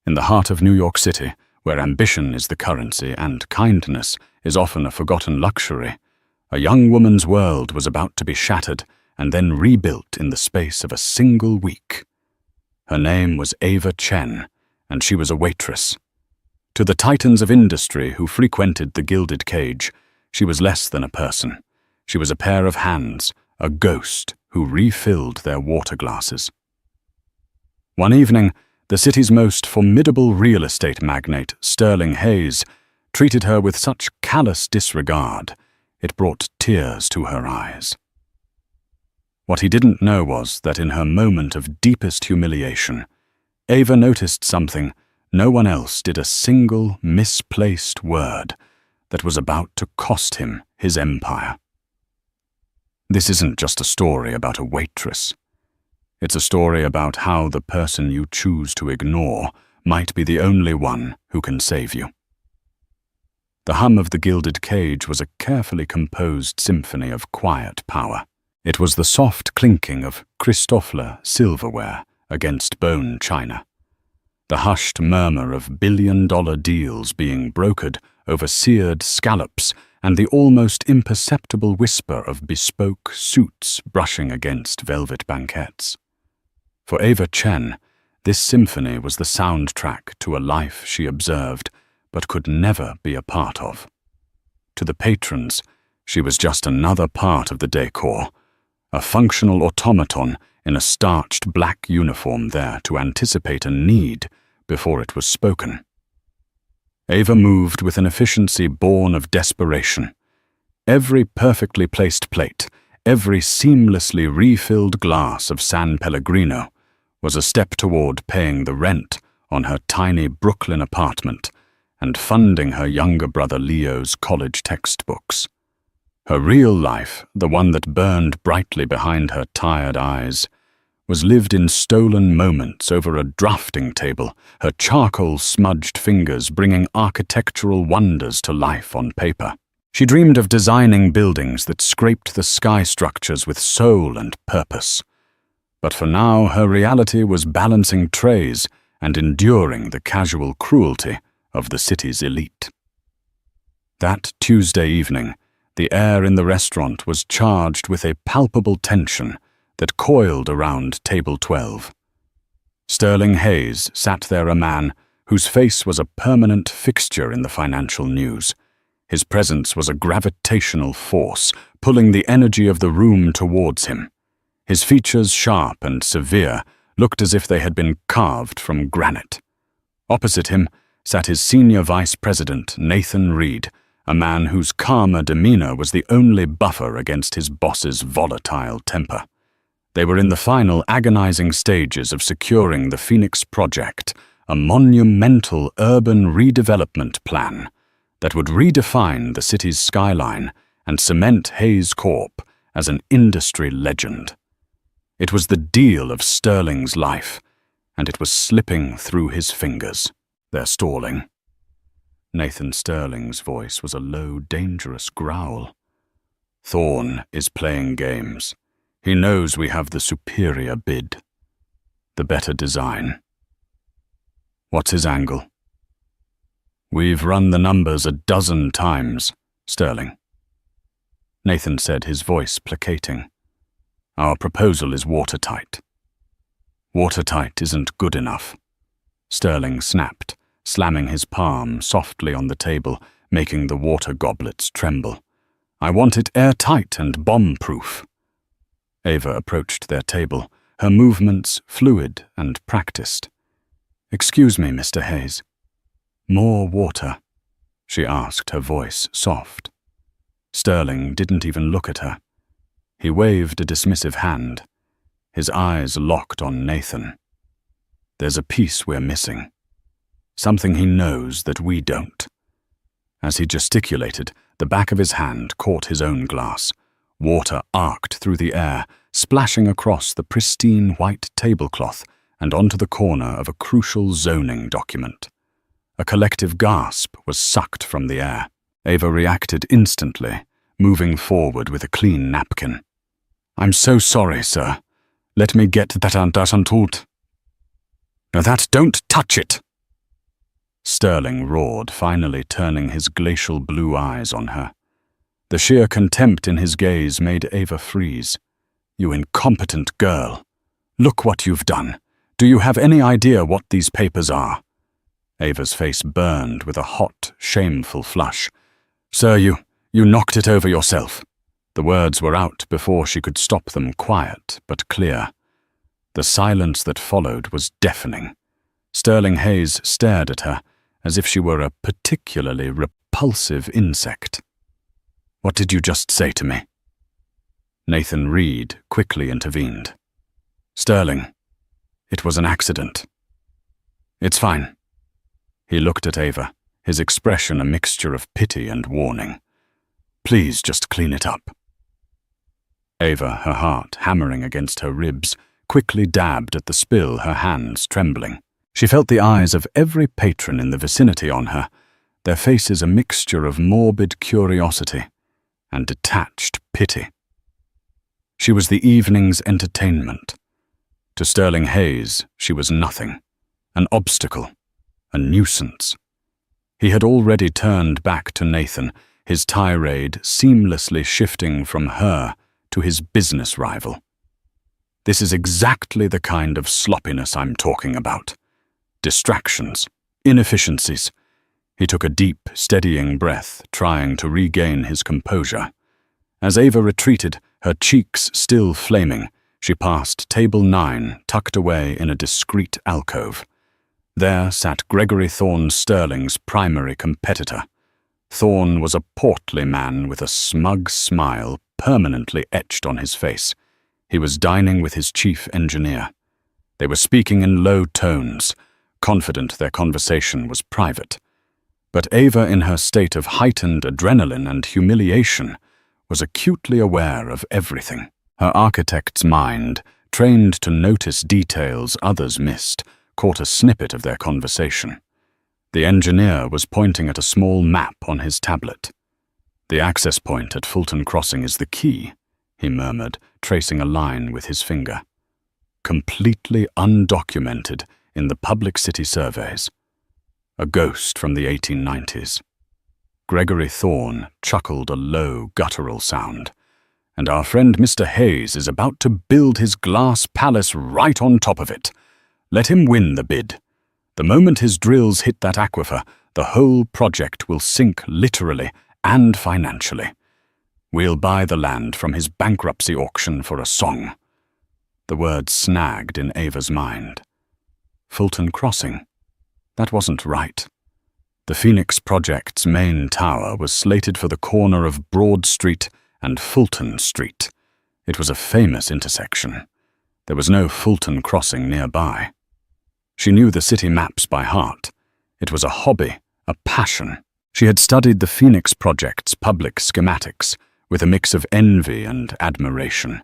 In the heart of New York City, where ambition is the currency and kindness is often a forgotten luxury, a young woman's world was about to be shattered and then rebuilt in the space of a single week. Her name was Ava Chen, and she was a waitress. To the titans of industry who frequented the gilded cage, she was less than a person. She was a pair of hands, a ghost who refilled their water glasses. One evening, the city's most formidable real estate magnate, Sterling Hayes, treated her with such callous disregard, it brought tears to her eyes. What he didn't know was that in her moment of deepest humiliation, Ava noticed something no one else did, a single misplaced word that was about to cost him his empire. This isn't just a story about a waitress. It's a story about how the person you choose to ignore might be the only one who can save you. The hum of the gilded cage was a carefully composed symphony of quiet power. It was the soft clinking of Christofler silverware against bone china, the hushed murmur of billion-dollar deals being brokered over seared scallops, and the almost imperceptible whisper of bespoke suits brushing against velvet banquettes. For Ava Chen, this symphony was the soundtrack to a life she observed but could never be a part of. To the patrons, she was just another part of the decor, a functional automaton in a starched black uniform there to anticipate a need before it was spoken. Ava moved with an efficiency born of desperation. Every perfectly placed plate, every seamlessly refilled glass of San Pellegrino was a step toward paying the rent on her tiny Brooklyn apartment and funding her younger brother Leo's college textbooks. Her real life, the one that burned brightly behind her tired eyes, was lived in stolen moments over a drafting table, her charcoal-smudged fingers bringing architectural wonders to life on paper. She dreamed of designing buildings that scraped the sky structures with soul and purpose. But for now, her reality was balancing trays and enduring the casual cruelty of the city's elite. That Tuesday evening, the air in the restaurant was charged with a palpable tension that coiled around table 12. Sterling Hayes sat there, a man whose face was a permanent fixture in the financial news. His presence was a gravitational force, pulling the energy of the room towards him. His features, sharp and severe, looked as if they had been carved from granite. Opposite him sat his senior vice president, Nathan Reed, a man whose calmer demeanor was the only buffer against his boss's volatile temper. They were in the final agonizing stages of securing the Phoenix Project, a monumental urban redevelopment plan that would redefine the city's skyline and cement Hayes Corp as an industry legend. It was the deal of Sterling's life, and it was slipping through his fingers. They're stalling. Nathan Sterling's voice was a low, dangerous growl. Thorne is playing games. He knows we have the superior bid, the better design. What's his angle? We've run the numbers a dozen times, Sterling. Nathan said, his voice placating. Our proposal is watertight. Watertight isn't good enough, Sterling snapped, slamming his palm softly on the table, making the water goblets tremble. I want it airtight and bomb-proof. Ava approached their table, her movements fluid and practiced. Excuse me, Mr. Hayes. More water? She asked, her voice soft. Sterling didn't even look at her. He waved a dismissive hand, his eyes locked on Nathan. There's a piece we're missing. Something he knows that we don't. As he gesticulated, the back of his hand caught his own glass. Water arced through the air, splashing across the pristine white tablecloth and onto the corner of a crucial zoning document. A collective gasp was sucked from the air. Ava reacted instantly, moving forward with a clean napkin. I'm so sorry, sir. Let me get that untold. No, don't touch it, Sterling roared, finally turning his glacial blue eyes on her. The sheer contempt in his gaze made Ava freeze. "You incompetent girl. Look what you've done. Do you have any idea what these papers are?" Ava's face burned with a hot, shameful flush. "Sir, you knocked it over yourself." The words were out before she could stop them, quiet but clear. The silence that followed was deafening. Sterling Hayes stared at her as if she were a particularly repulsive insect. "What did you just say to me?" Nathan Reed quickly intervened. "Sterling, it was an accident." "It's fine." He looked at Ava, his expression a mixture of pity and warning. "Please just clean it up." Ava, her heart hammering against her ribs, quickly dabbed at the spill, her hands trembling. She felt the eyes of every patron in the vicinity on her, their faces a mixture of morbid curiosity and detached pity. She was the evening's entertainment. To Sterling Hayes, she was nothing, an obstacle, a nuisance. He had already turned back to Nathan, his tirade seamlessly shifting from her to his business rival. "This is exactly the kind of sloppiness I'm talking about. Distractions, inefficiencies." He took a deep, steadying breath, trying to regain his composure. As Ava retreated, her cheeks still flaming, she passed table 9, tucked away in a discreet alcove. There sat Gregory Thorne Sterling's primary competitor. Thorne was a portly man with a smug smile permanently etched on his face. He was dining with his chief engineer. They were speaking in low tones, confident their conversation was private. But Ava, in her state of heightened adrenaline and humiliation, was acutely aware of everything. Her architect's mind, trained to notice details others missed, caught a snippet of their conversation. The engineer was pointing at a small map on his tablet. "The access point at Fulton Crossing is the key," he murmured, tracing a line with his finger. "Completely undocumented in the public city surveys. A ghost from the 1890s. Gregory Thorne chuckled a low, guttural sound. "And our friend Mr. Hayes is about to build his glass palace right on top of it. Let him win the bid. The moment his drills hit that aquifer, the whole project will sink literally and financially. We'll buy the land from his bankruptcy auction for a song." The words snagged in Ava's mind. Fulton Crossing. That wasn't right. The Phoenix Project's main tower was slated for the corner of Broad Street and Fulton Street. It was a famous intersection. There was no Fulton Crossing nearby. She knew the city maps by heart. It was a hobby, a passion. She had studied the Phoenix Project's public schematics with a mix of envy and admiration.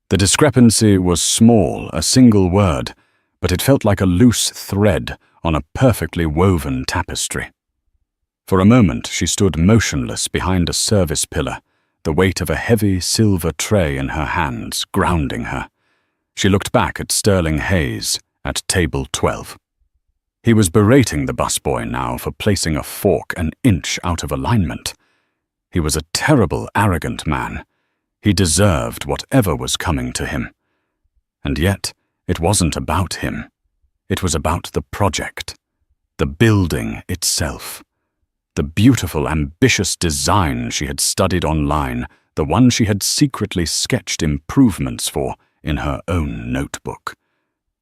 The discrepancy was small, a single word, but it felt like a loose thread on a perfectly woven tapestry. For a moment she stood motionless behind a service pillar, the weight of a heavy silver tray in her hands grounding her. She looked back at Sterling Hayes at table 12. He was berating the busboy now for placing a fork an inch out of alignment. He was a terrible, arrogant man. He deserved whatever was coming to him. And yet, it wasn't about him. It was about the project, the building itself. The beautiful, ambitious design she had studied online, the one she had secretly sketched improvements for in her own notebook.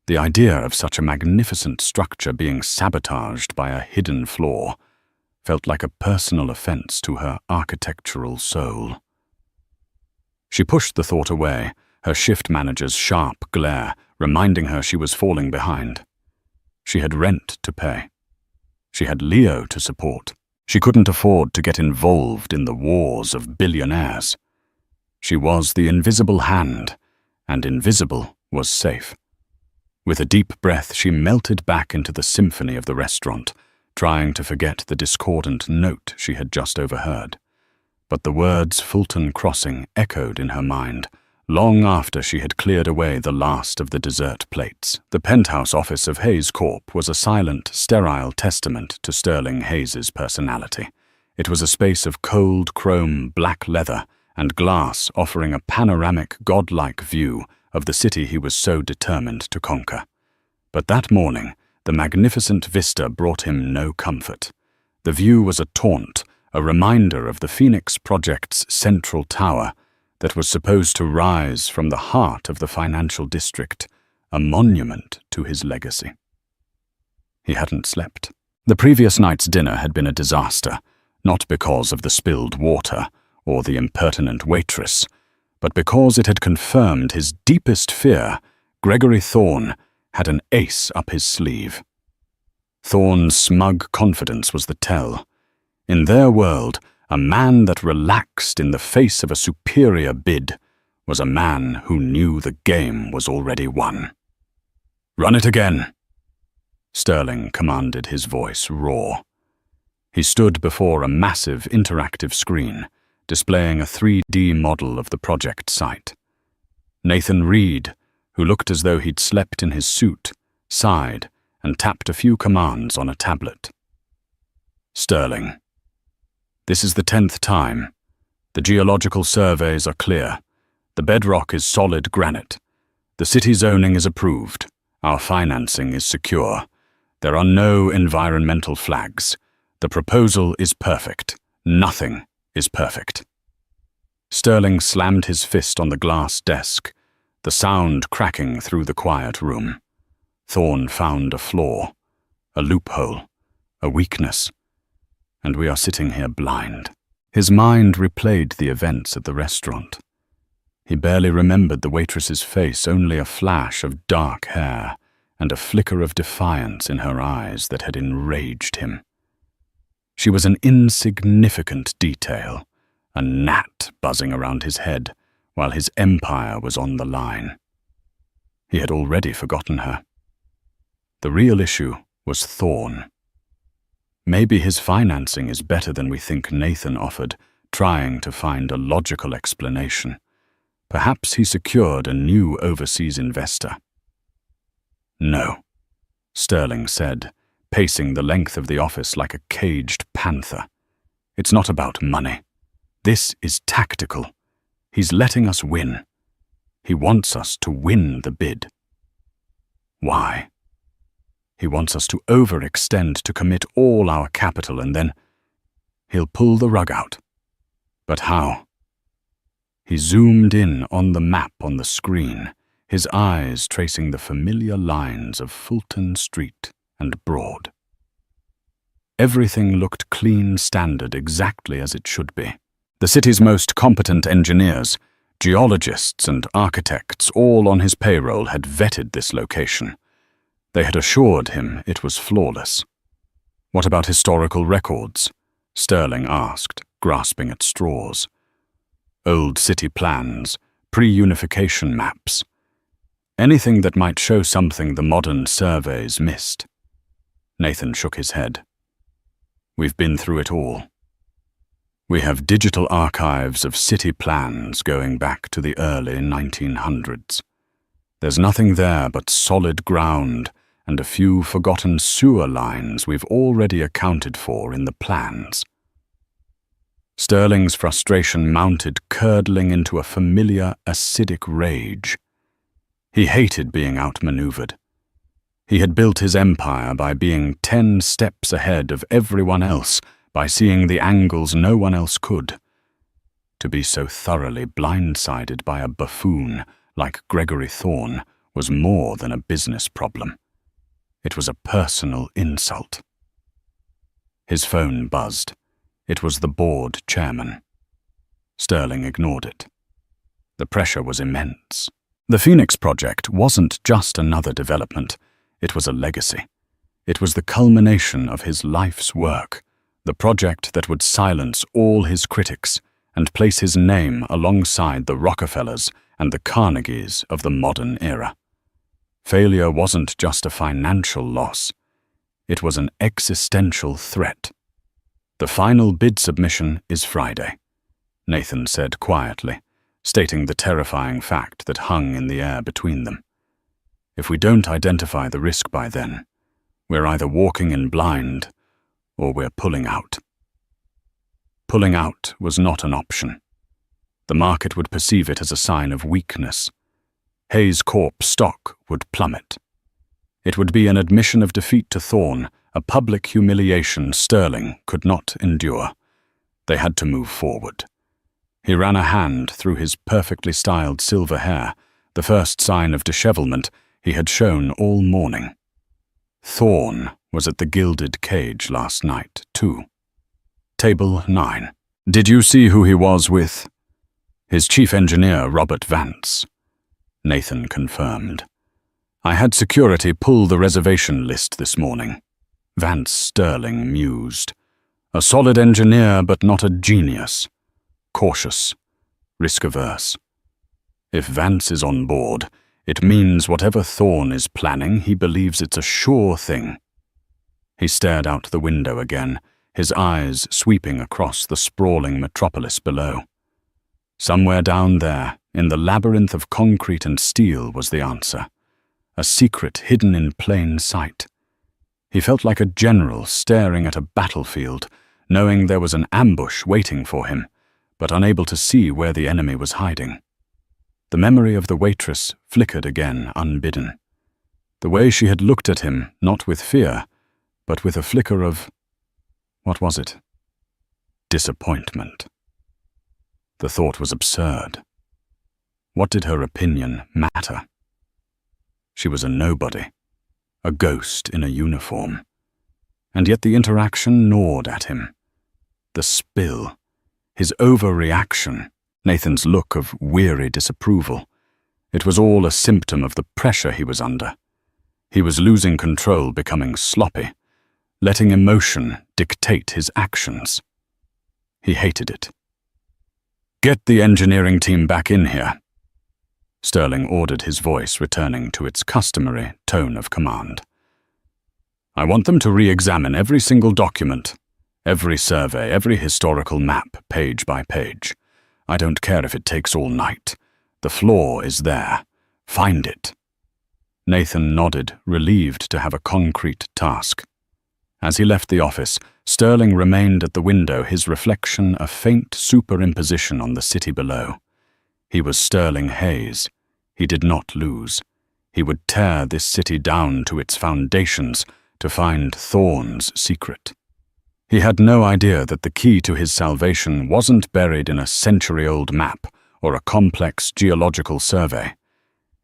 The idea of such a magnificent structure being sabotaged by a hidden flaw felt like a personal offense to her architectural soul. She pushed the thought away, her shift manager's sharp glare reminding her she was falling behind. She had rent to pay. She had Leo to support. She couldn't afford to get involved in the wars of billionaires. She was the invisible hand, and invisible was safe. With a deep breath, she melted back into the symphony of the restaurant, trying to forget the discordant note she had just overheard. But the words Fulton Crossing echoed in her mind, long after she had cleared away the last of the dessert plates. The penthouse office of Hayes Corp was a silent, sterile testament to Sterling Hayes's personality. It was a space of cold chrome black leather and glass offering a panoramic, godlike view of the city he was so determined to conquer. But that morning, the magnificent vista brought him no comfort. The view was a taunt, a reminder of the Phoenix Project's central tower that was supposed to rise from the heart of the financial district, a monument to his legacy. He hadn't slept. The previous night's dinner had been a disaster, not because of the spilled water or the impertinent waitress, but because it had confirmed his deepest fear. Gregory Thorne had an ace up his sleeve. Thorne's smug confidence was the tell. In their world, a man that relaxed in the face of a superior bid was a man who knew the game was already won. "Run it again," Sterling commanded, his voice raw. He stood before a massive interactive screen, displaying a 3D model of the project site. Nathan Reed, who looked as though he'd slept in his suit, sighed and tapped a few commands on a tablet. "Sterling, this is the 10th time. The geological surveys are clear. The bedrock is solid granite. The city zoning is approved. Our financing is secure. There are no environmental flags. The proposal is perfect. Nothing is perfect." Sterling slammed his fist on the glass desk, the sound cracking through the quiet room. Thorne found a flaw, a loophole, a weakness, and we are sitting here blind. His mind replayed the events at the restaurant. He barely remembered the waitress's face, only a flash of dark hair and a flicker of defiance in her eyes that had enraged him. She was an insignificant detail, a gnat buzzing around his head while his empire was on the line. He had already forgotten her. The real issue was Thorne. Maybe his financing is better than we think, Nathan offered, trying to find a logical explanation. Perhaps he secured a new overseas investor. "No," Sterling said, pacing the length of the office like a caged panther. "It's not about money. This is tactical. He's letting us win. He wants us to win the bid." "Why?" "He wants us to overextend, to commit all our capital, and then he'll pull the rug out. But how?" He zoomed in on the map on the screen, his eyes tracing the familiar lines of Fulton Street and Broad. Everything looked clean, standard, exactly as it should be. The city's most competent engineers, geologists and architects, all on his payroll, had vetted this location. They had assured him it was flawless. "What about historical records?" Sterling asked, grasping at straws. "Old city plans, pre-unification maps. Anything that might show something the modern surveys missed." Nathan shook his head. "We've been through it all. We have digital archives of city plans going back to the early 1900s. There's nothing there but solid ground and a few forgotten sewer lines we've already accounted for in the plans." Sterling's frustration mounted, curdling into a familiar, acidic rage. He hated being outmaneuvered. He had built his empire by being 10 steps ahead of everyone else, by seeing the angles no one else could. To be so thoroughly blindsided by a buffoon like Gregory Thorne was more than a business problem. It was a personal insult. His phone buzzed. It was the board chairman. Sterling ignored it. The pressure was immense. The Phoenix Project wasn't just another development. It was a legacy. It was the culmination of his life's work, the project that would silence all his critics and place his name alongside the Rockefellers and the Carnegies of the modern era. Failure wasn't just a financial loss. It was an existential threat. "The final bid submission is Friday," Nathan said quietly, stating the terrifying fact that hung in the air between them. If we don't identify the risk by then, we're either walking in blind or we're pulling out. Pulling out was not an option. The market would perceive it as a sign of weakness. Hayes Corp stock would plummet. It would be an admission of defeat to Thorne, a public humiliation Sterling could not endure. They had to move forward. He ran a hand through his perfectly styled silver hair, the first sign of dishevelment he had shown all morning. Thorne was at the gilded cage last night, too. Table 9. Did you see who he was with? His chief engineer, Robert Vance. Nathan confirmed. I had security pull the reservation list this morning. Vance Sterling mused. A solid engineer, but not a genius. Cautious. Risk-averse. If Vance is on board, it means whatever Thorne is planning, he believes it's a sure thing. He stared out the window again, his eyes sweeping across the sprawling metropolis below. Somewhere down there, in the labyrinth of concrete and steel, was the answer. A secret hidden in plain sight. He felt like a general staring at a battlefield, knowing there was an ambush waiting for him, but unable to see where the enemy was hiding. The memory of the waitress flickered again, unbidden. The way she had looked at him, not with fear, but with a flicker of... what was it? Disappointment. The thought was absurd. What did her opinion matter? She was a nobody, a ghost in a uniform. And yet the interaction gnawed at him. The spill, his overreaction, Nathan's look of weary disapproval. It was all a symptom of the pressure he was under. He was losing control, becoming sloppy, letting emotion dictate his actions. He hated it. Get the engineering team back in here. Sterling ordered, his voice returning to its customary tone of command. I want them to re-examine every single document, every survey, every historical map, page by page. I don't care if it takes all night. The flaw is there. Find it. Nathan nodded, relieved to have a concrete task. As he left the office, Sterling remained at the window, his reflection a faint superimposition on the city below. He was Sterling Hayes. He did not lose. He would tear this city down to its foundations to find Thorne's secret. He had no idea that the key to his salvation wasn't buried in a century-old map or a complex geological survey.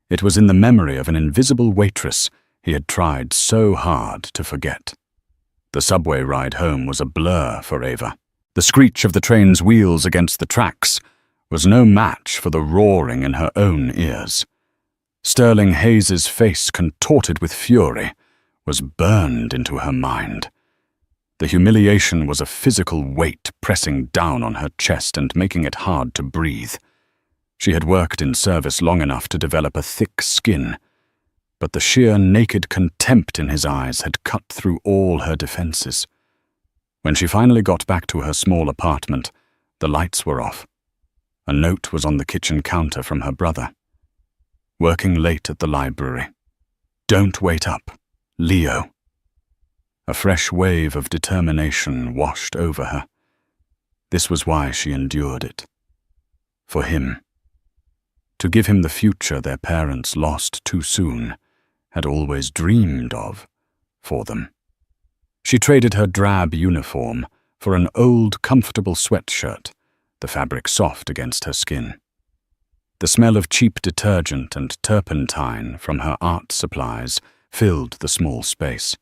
It was in the memory of an invisible waitress he had tried so hard to forget. The subway ride home was a blur for Ava. The screech of the train's wheels against the tracks was no match for the roaring in her own ears. Sterling Hayes's face, contorted with fury, was burned into her mind. The humiliation was a physical weight pressing down on her chest and making it hard to breathe. She had worked in service long enough to develop a thick skin, but the sheer naked contempt in his eyes had cut through all her defenses. When she finally got back to her small apartment, the lights were off. A note was on the kitchen counter from her brother. Working late at the library. Don't wait up. Leo. A fresh wave of determination washed over her. This was why she endured it. For him. To give him the future their parents lost too soon, had always dreamed of, for them. She traded her drab uniform for an old, comfortable sweatshirt, the fabric soft against her skin. The smell of cheap detergent and turpentine from her art supplies filled the small space.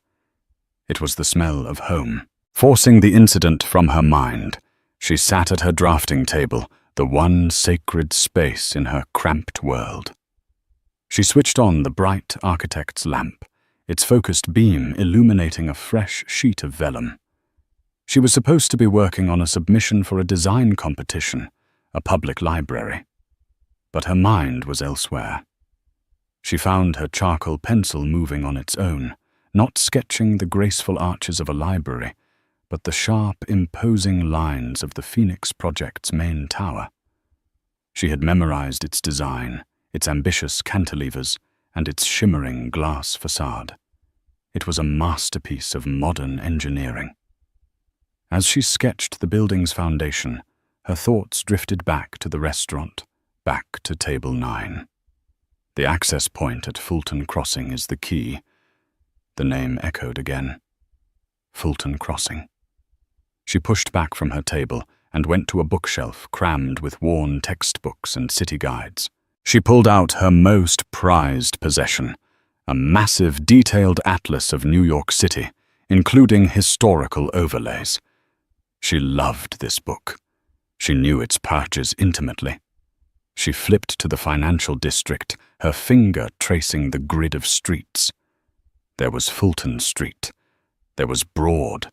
It was the smell of home. Forcing the incident from her mind, she sat at her drafting table, the one sacred space in her cramped world. She switched on the bright architect's lamp, its focused beam illuminating a fresh sheet of vellum. She was supposed to be working on a submission for a design competition, a public library. But her mind was elsewhere. She found her charcoal pencil moving on its own, not sketching the graceful arches of a library, but the sharp, imposing lines of the Phoenix Project's main tower. She had memorized its design, its ambitious cantilevers, and its shimmering glass facade. It was a masterpiece of modern engineering. As she sketched the building's foundation, her thoughts drifted back to the restaurant, back to Table 9. The access point at Fulton Crossing is the key. The name echoed again. Fulton Crossing. She pushed back from her table and went to a bookshelf crammed with worn textbooks and city guides. She pulled out her most prized possession, a massive detailed atlas of New York City, including historical overlays. She loved this book. She knew its pages intimately. She flipped to the financial district, her finger tracing the grid of streets. There was Fulton Street. There was Broad.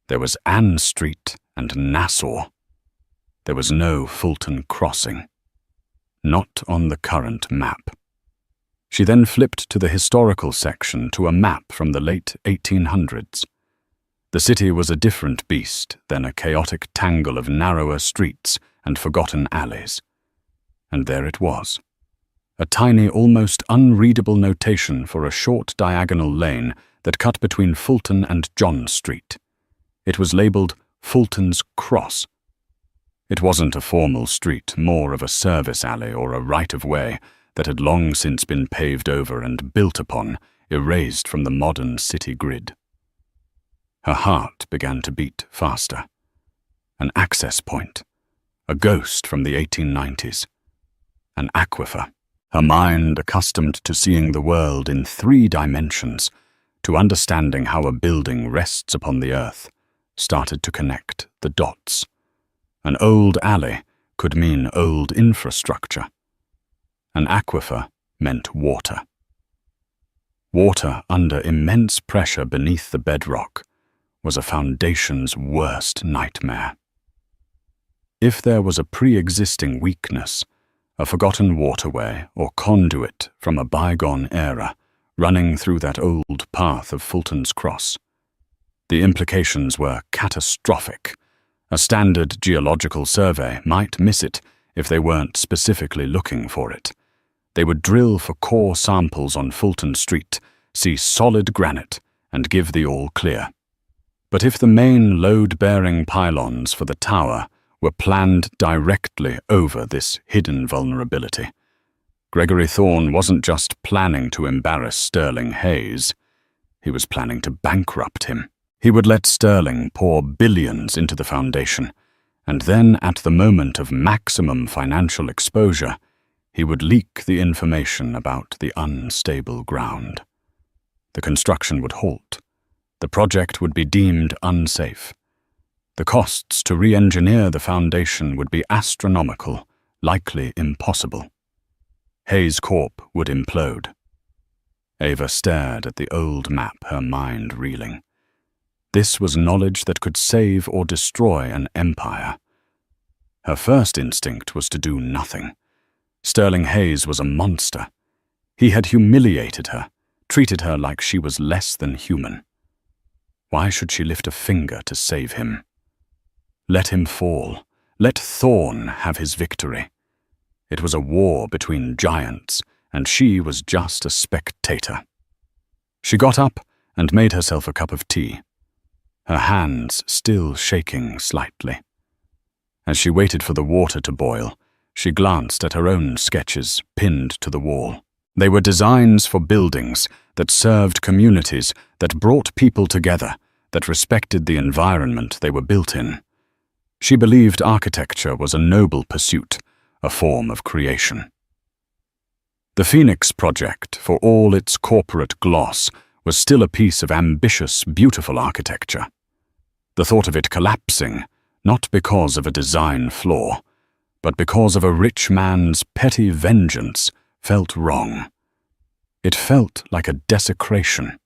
There was Ann Street and Nassau. There was no Fulton Crossing. Not on the current map. She then flipped to the historical section to a map from the late 1800s. The city was a different beast than a chaotic tangle of narrower streets and forgotten alleys. And there it was. A tiny, almost unreadable notation for a short diagonal lane that cut between Fulton and John Street. It was labeled Fulton's Cross. It wasn't a formal street, more of a service alley or a right-of-way that had long since been paved over and built upon, erased from the modern city grid. Her heart began to beat faster. An access point. A ghost from the 1890s. An aquifer. Her mind, accustomed to seeing the world in 3 dimensions, to understanding how a building rests upon the earth, started to connect the dots. An old alley could mean old infrastructure. An aquifer meant water. Water under immense pressure beneath the bedrock was a foundation's worst nightmare. If there was a pre-existing weakness, a forgotten waterway or conduit from a bygone era running through that old path of Fulton's Cross, the implications were catastrophic. A standard geological survey might miss it if they weren't specifically looking for it. They would drill for core samples on Fulton Street, see solid granite, and give the all clear. But if the main load-bearing pylons for the tower were planned directly over this hidden vulnerability, Gregory Thorne wasn't just planning to embarrass Sterling Hayes. He was planning to bankrupt him. He would let Sterling pour billions into the foundation, and then at the moment of maximum financial exposure, he would leak the information about the unstable ground. The construction would halt. The project would be deemed unsafe. The costs to re-engineer the foundation would be astronomical, likely impossible. Hayes Corp would implode. Ava stared at the old map, her mind reeling. This was knowledge that could save or destroy an empire. Her first instinct was to do nothing. Sterling Hayes was a monster. He had humiliated her, treated her like she was less than human. Why should she lift a finger to save him? Let him fall. Let Thorne have his victory. It was a war between giants, and she was just a spectator. She got up and made herself a cup of tea, her hands still shaking slightly. As she waited for the water to boil, she glanced at her own sketches pinned to the wall. They were designs for buildings that served communities, that brought people together, that respected the environment they were built in. She believed architecture was a noble pursuit, a form of creation. The Phoenix Project, for all its corporate gloss, was still a piece of ambitious, beautiful architecture. The thought of it collapsing, not because of a design flaw, but because of a rich man's petty vengeance, felt wrong. It felt like a desecration.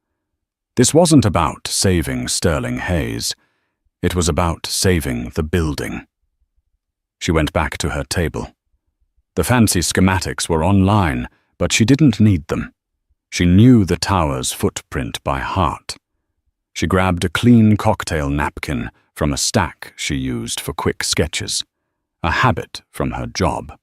This wasn't about saving Sterling Hayes. It was about saving the building. She went back to her table. The fancy schematics were online, but she didn't need them. She knew the tower's footprint by heart. She grabbed a clean cocktail napkin from a stack she used for quick sketches, a habit from her job.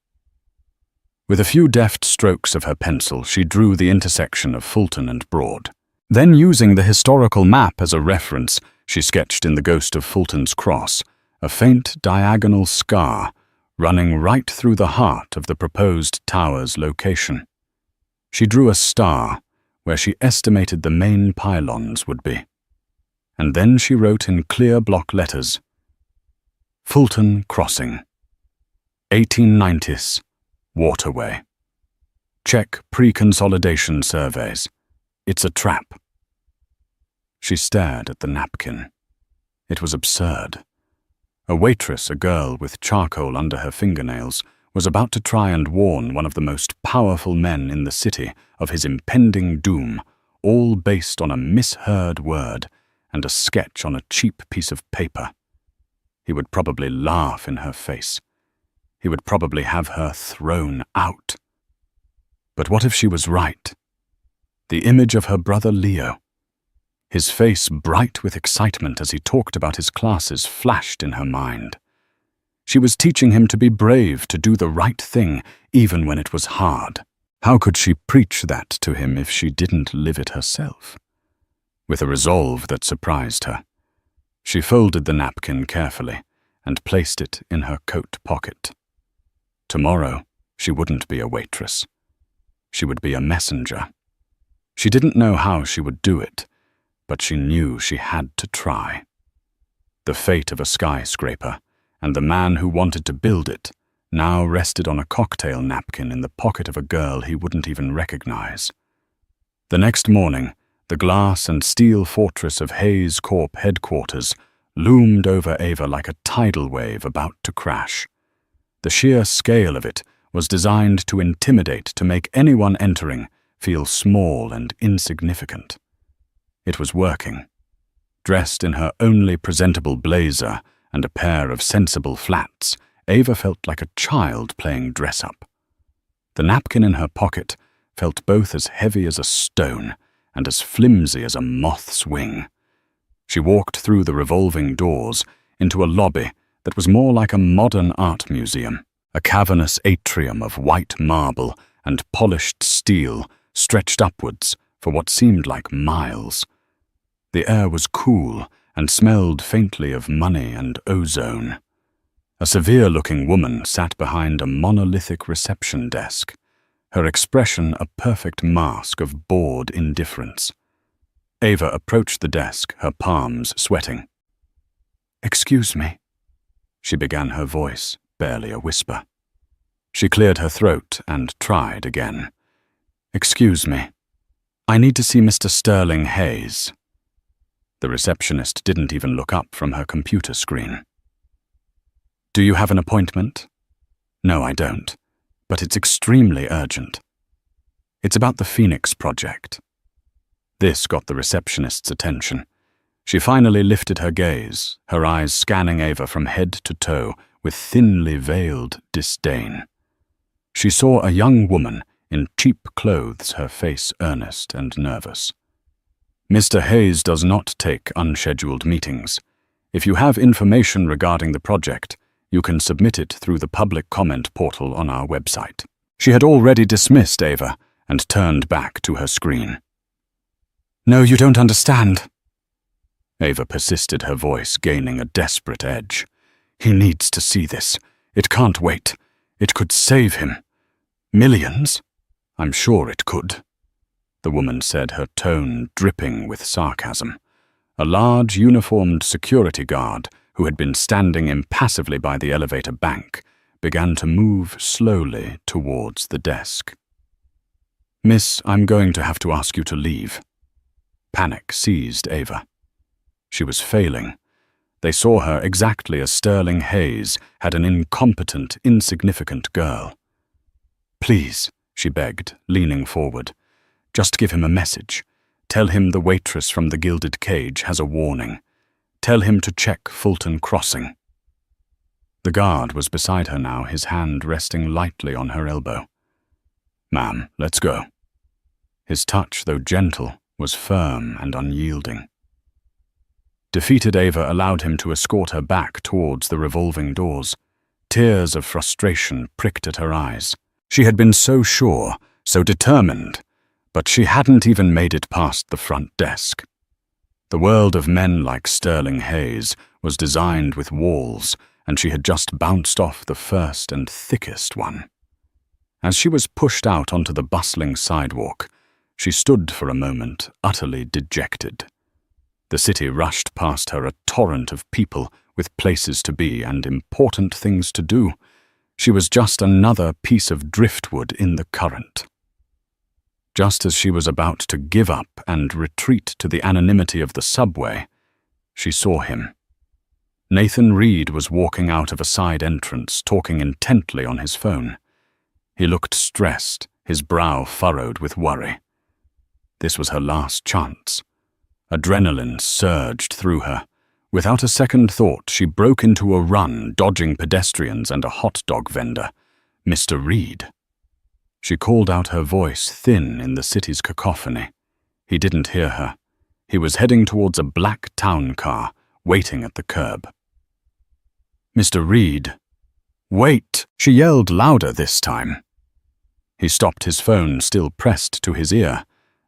With a few deft strokes of her pencil, she drew the intersection of Fulton and Broad. Then, using the historical map as a reference, she sketched in the ghost of Fulton's Cross a faint diagonal scar running right through the heart of the proposed tower's location. She drew a star where she estimated the main pylons would be. And then she wrote in clear block letters, Fulton Crossing, 1890s, Waterway. Check pre-consolidation surveys. It's a trap. She stared at the napkin. It was absurd. A waitress, a girl with charcoal under her fingernails, was about to try and warn one of the most powerful men in the city of his impending doom, all based on a misheard word and a sketch on a cheap piece of paper. He would probably laugh in her face. He would probably have her thrown out. But what if she was right? The image of her brother Leo, his face bright with excitement as he talked about his classes, flashed in her mind. She was teaching him to be brave, to do the right thing, even when it was hard. How could she preach that to him if she didn't live it herself? With a resolve that surprised her, she folded the napkin carefully and placed it in her coat pocket. Tomorrow, she wouldn't be a waitress. She would be a messenger. She didn't know how she would do it, but she knew she had to try. The fate of a skyscraper, and the man who wanted to build it, now rested on a cocktail napkin in the pocket of a girl he wouldn't even recognize. The next morning, the glass and steel fortress of Hayes Corp headquarters loomed over Ava like a tidal wave about to crash. The sheer scale of it was designed to intimidate, to make anyone entering feel small and insignificant. It was working. Dressed in her only presentable blazer and a pair of sensible flats, Ava felt like a child playing dress-up. The napkin in her pocket felt both as heavy as a stone and as flimsy as a moth's wing. She walked through the revolving doors into a lobby that was more like a modern art museum, a cavernous atrium of white marble and polished steel stretched upwards for what seemed like miles. The air was cool and smelled faintly of money and ozone. A severe-looking woman sat behind a monolithic reception desk, her expression a perfect mask of bored indifference. Ava approached the desk, her palms sweating. "Excuse me," she began, her voice barely a whisper. She cleared her throat and tried again. "Excuse me. I need to see Mr. Sterling Hayes." The receptionist didn't even look up from her computer screen. "Do you have an appointment?" "No, I don't, but it's extremely urgent. It's about the Phoenix Project." This got the receptionist's attention. She finally lifted her gaze, her eyes scanning Ava from head to toe with thinly veiled disdain. She saw a young woman in cheap clothes, her face earnest and nervous. "Mr. Hayes does not take unscheduled meetings. If you have information regarding the project, you can submit it through the public comment portal on our website." She had already dismissed Ava and turned back to her screen. "No, you don't understand." Ava persisted, her voice gaining a desperate edge. "He needs to see this. It can't wait. It could save him. Millions? I'm sure it could," the woman said, her tone dripping with sarcasm. A large, uniformed security guard, who had been standing impassively by the elevator bank, began to move slowly towards the desk. "Miss, I'm going to have to ask you to leave." Panic seized Ava. She was failing. They saw her exactly as Sterling Hayes had an incompetent, insignificant girl. "Please," she begged, leaning forward. "Just give him a message. Tell him the waitress from the Gilded Cage has a warning. Tell him to check Fulton Crossing." The guard was beside her now, his hand resting lightly on her elbow. "Ma'am, let's go." His touch, though gentle, was firm and unyielding. Defeated, Ava allowed him to escort her back towards the revolving doors. Tears of frustration pricked at her eyes. She had been so sure, so determined, but she hadn't even made it past the front desk. The world of men like Sterling Hayes was designed with walls, and she had just bounced off the first and thickest one. As she was pushed out onto the bustling sidewalk, she stood for a moment, utterly dejected. The city rushed past her, a torrent of people with places to be and important things to do. She was just another piece of driftwood in the current. Just as she was about to give up and retreat to the anonymity of the subway, she saw him. Nathan Reed was walking out of a side entrance, talking intently on his phone. He looked stressed, his brow furrowed with worry. This was her last chance. Adrenaline surged through her. Without a second thought, she broke into a run, dodging pedestrians and a hot dog vendor. Mr. Reed. She called out, her voice thin in the city's cacophony. He didn't hear her. He was heading towards a black town car, waiting at the curb. Mr. Reed. Wait! She yelled louder this time. He stopped, his phone still pressed to his ear,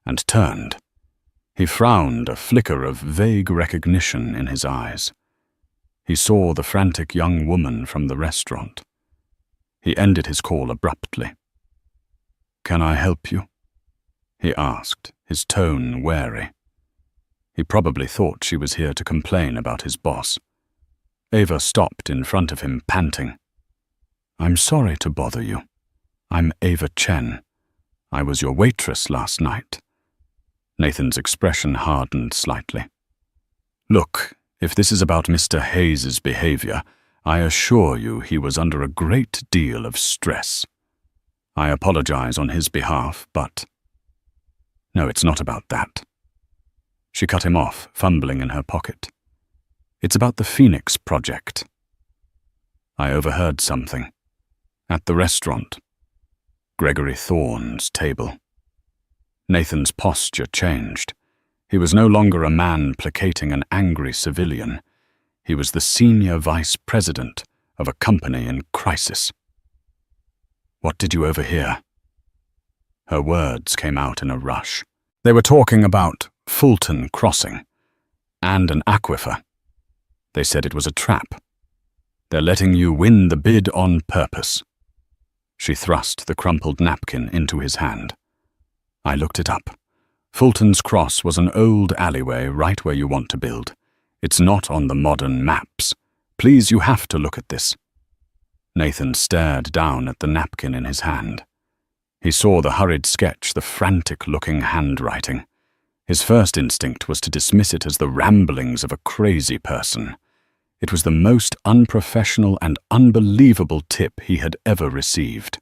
and turned. He frowned, a flicker of vague recognition in his eyes. He saw the frantic young woman from the restaurant. He ended his call abruptly. "Can I help you?" he asked, his tone wary. He probably thought she was here to complain about his boss. Ava stopped in front of him, panting. "I'm sorry to bother you. I'm Ava Chen. I was your waitress last night." Nathan's expression hardened slightly. "Look, if this is about Mr. Hayes's behavior, I assure you he was under a great deal of stress. I apologize on his behalf, but—" "No, it's not about that." She cut him off, fumbling in her pocket. "It's about the Phoenix Project. I overheard something. At the restaurant. Gregory Thorne's table." Nathan's posture changed. He was no longer a man placating an angry civilian. He was the senior vice president of a company in crisis. "What did you overhear?" Her words came out in a rush. They were talking about Fulton Crossing and an aquifer. They said it was a trap. They're letting you win the bid on purpose. She thrust the crumpled napkin into his hand. I looked it up. Fulton's Cross was an old alleyway right where you want to build. It's not on the modern maps. Please, you have to look at this. Nathan stared down at the napkin in his hand. He saw the hurried sketch, the frantic-looking handwriting. His first instinct was to dismiss it as the ramblings of a crazy person. It was the most unprofessional and unbelievable tip he had ever received.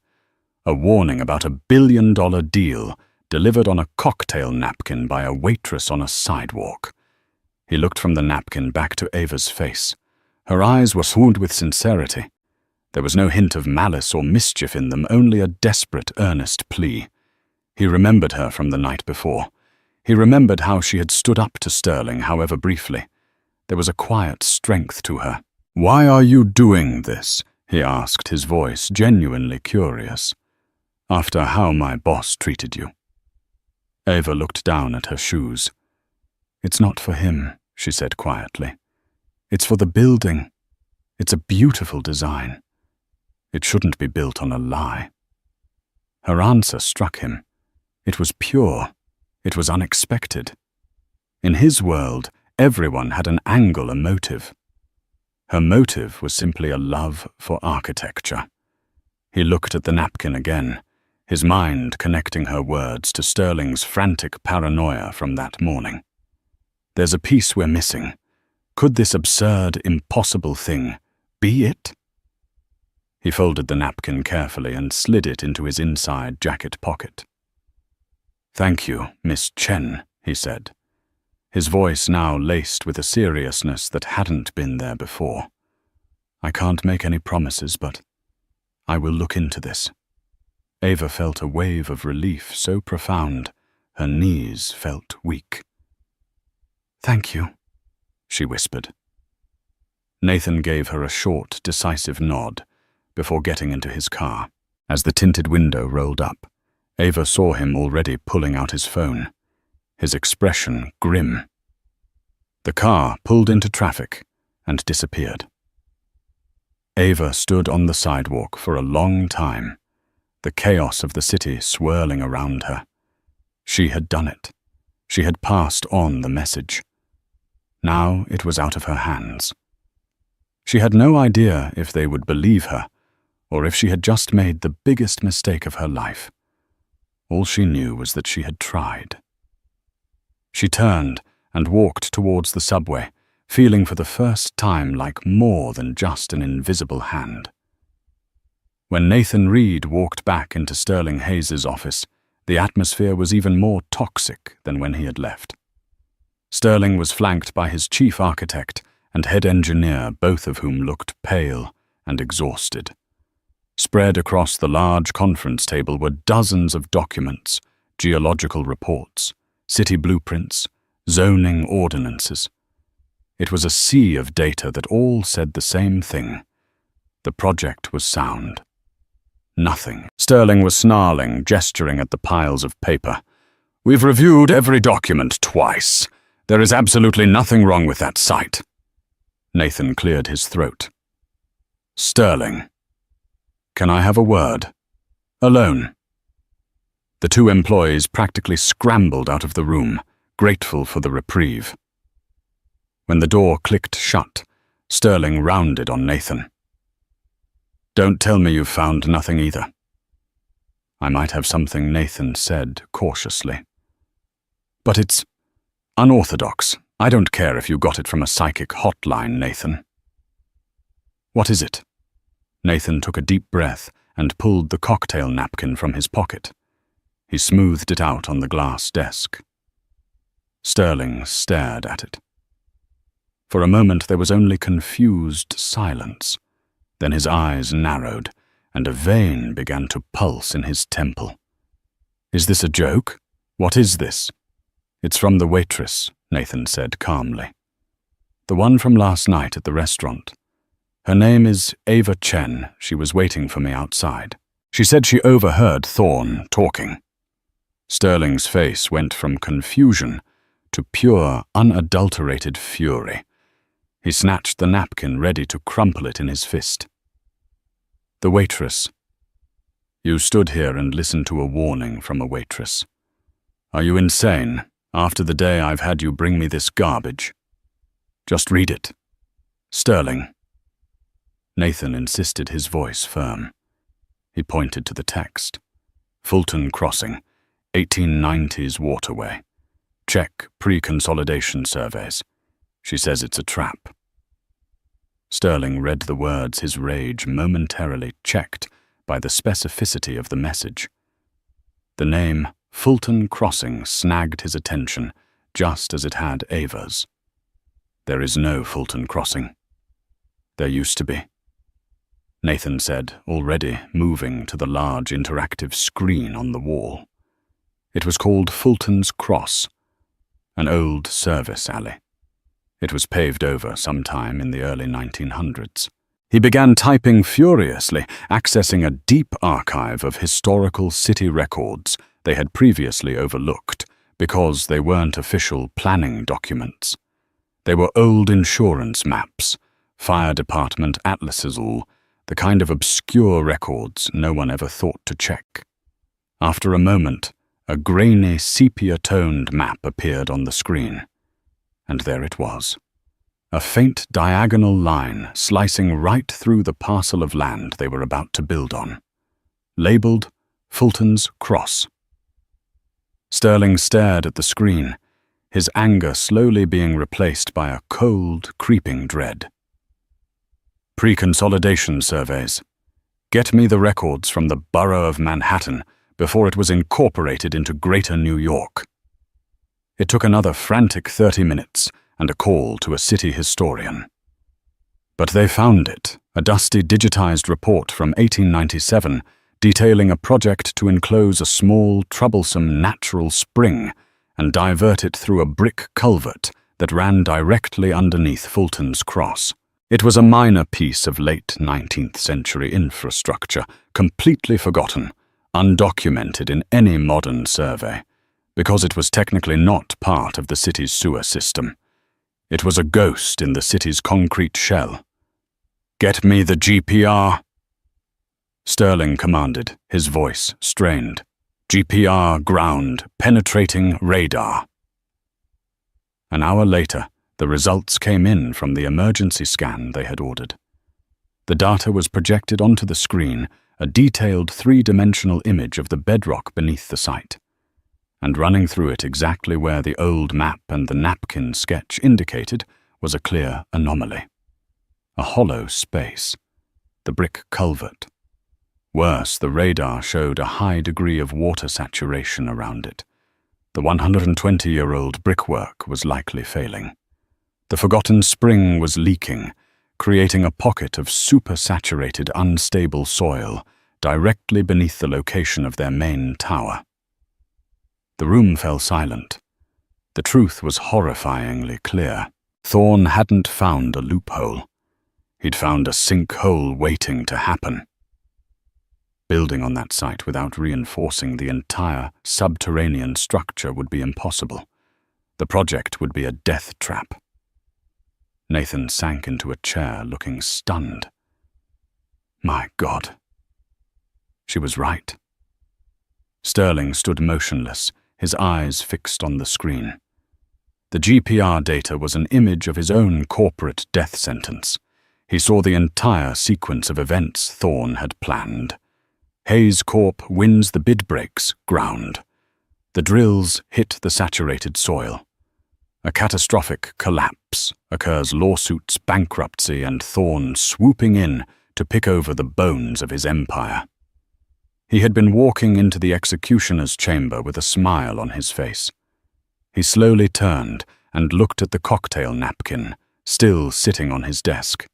A warning about $1 billion deal delivered on a cocktail napkin by a waitress on a sidewalk. He looked from the napkin back to Ava's face. Her eyes were filled with sincerity. There was no hint of malice or mischief in them, only a desperate, earnest plea. He remembered her from the night before. He remembered how she had stood up to Sterling, however briefly. There was a quiet strength to her. "Why are you doing this?" he asked, his voice genuinely curious. "After how my boss treated you." Ava looked down at her shoes. "It's not for him," she said quietly. "It's for the building. It's a beautiful design. It shouldn't be built on a lie." Her answer struck him. It was pure. It was unexpected. In his world, everyone had an angle, a motive. Her motive was simply a love for architecture. He looked at the napkin again, his mind connecting her words to Sterling's frantic paranoia from that morning. "There's a piece we're missing. Could this absurd, impossible thing be it?" He folded the napkin carefully and slid it into his inside jacket pocket. "Thank you, Miss Chen," he said, his voice now laced with a seriousness that hadn't been there before. "I can't make any promises, but I will look into this." Ava felt a wave of relief so profound, her knees felt weak. "Thank you," she whispered. Nathan gave her a short, decisive nod before getting into his car. As the tinted window rolled up, Ava saw him already pulling out his phone, his expression grim. The car pulled into traffic and disappeared. Ava stood on the sidewalk for a long time, the chaos of the city swirling around her. She had done it. She had passed on the message. Now it was out of her hands. She had no idea if they would believe her, or if she had just made the biggest mistake of her life. All she knew was that she had tried. She turned and walked towards the subway, feeling for the first time like more than just an invisible hand. When Nathan Reed walked back into Sterling Hayes' office, the atmosphere was even more toxic than when he had left. Sterling was flanked by his chief architect and head engineer, both of whom looked pale and exhausted. Spread across the large conference table were dozens of documents, geological reports, city blueprints, zoning ordinances. It was a sea of data that all said the same thing. The project was sound. Nothing. Sterling was snarling, gesturing at the piles of paper. "We've reviewed every document twice. There is absolutely nothing wrong with that site." Nathan cleared his throat. "Sterling, can I have a word? Alone?" The two employees practically scrambled out of the room, grateful for the reprieve. When the door clicked shut, Sterling rounded on Nathan. "Don't tell me you've found nothing either." "I might have something," Nathan said cautiously. "But it's unorthodox. I don't care if you got it from a psychic hotline, Nathan." "What is it?" Nathan took a deep breath and pulled the cocktail napkin from his pocket. He smoothed it out on the glass desk. Sterling stared at it. For a moment there was only confused silence. Then his eyes narrowed, and a vein began to pulse in his temple. "Is this a joke? What is this?" "It's from the waitress," Nathan said calmly. "The one from last night at the restaurant. Her name is Ava Chen. She was waiting for me outside. She said she overheard Thorne talking." Sterling's face went from confusion to pure, unadulterated fury. He snatched the napkin, ready to crumple it in his fist. "The waitress. You stood here and listened to a warning from a waitress. Are you insane, after the day I've had you bring me this garbage? Just read it. Sterling." Nathan insisted, his voice firm. He pointed to the text. "Fulton Crossing, 1890s waterway. Check pre-consolidation surveys. She says it's a trap." Sterling read the words, his rage momentarily checked by the specificity of the message. The name Fulton Crossing snagged his attention, just as it had Ava's. "There is no Fulton Crossing." "There used to be," Nathan said, already moving to the large interactive screen on the wall. "It was called Fulton's Cross, an old service alley. It was paved over sometime in the early 1900s. He began typing furiously, accessing a deep archive of historical city records they had previously overlooked because they weren't official planning documents. They were old insurance maps, fire department atlases, all the kind of obscure records no one ever thought to check. After a moment, a grainy, sepia-toned map appeared on the screen. And there it was, a faint diagonal line slicing right through the parcel of land they were about to build on, labeled Fulton's Cross. Sterling stared at the screen, his anger slowly being replaced by a cold, creeping dread. "Pre-consolidation surveys. Get me the records from the borough of Manhattan before it was incorporated into Greater New York." It took another frantic 30 minutes and a call to a city historian. But they found it, a dusty digitized report from 1897 detailing a project to enclose a small, troublesome natural spring and divert it through a brick culvert that ran directly underneath Fulton's Cross. It was a minor piece of late 19th century infrastructure, completely forgotten, undocumented in any modern survey, because it was technically not part of the city's sewer system. It was a ghost in the city's concrete shell. "Get me the GPR," Sterling commanded, his voice strained. "GPR ground, penetrating radar." An hour later, the results came in from the emergency scan they had ordered. The data was projected onto the screen, a detailed three-dimensional image of the bedrock beneath the site. And running through it exactly where the old map and the napkin sketch indicated was a clear anomaly. A hollow space. The brick culvert. Worse, the radar showed a high degree of water saturation around it. The 120-year-old brickwork was likely failing. The forgotten spring was leaking, creating a pocket of supersaturated, unstable soil directly beneath the location of their main tower. The room fell silent. The truth was horrifyingly clear. Thorne hadn't found a loophole. He'd found a sinkhole waiting to happen. Building on that site without reinforcing the entire subterranean structure would be impossible. The project would be a death trap. Nathan sank into a chair, looking stunned. My God. She was right. Sterling stood motionless, his eyes fixed on the screen. The GPR data was an image of his own corporate death sentence. He saw the entire sequence of events Thorne had planned. Hayes Corp wins the bid breaks, ground. The drills hit the saturated soil. A catastrophic collapse occurs, lawsuits, bankruptcy, and Thorne swooping in to pick over the bones of his empire. He had been walking into the executioner's chamber with a smile on his face. He slowly turned and looked at the cocktail napkin, still sitting on his desk.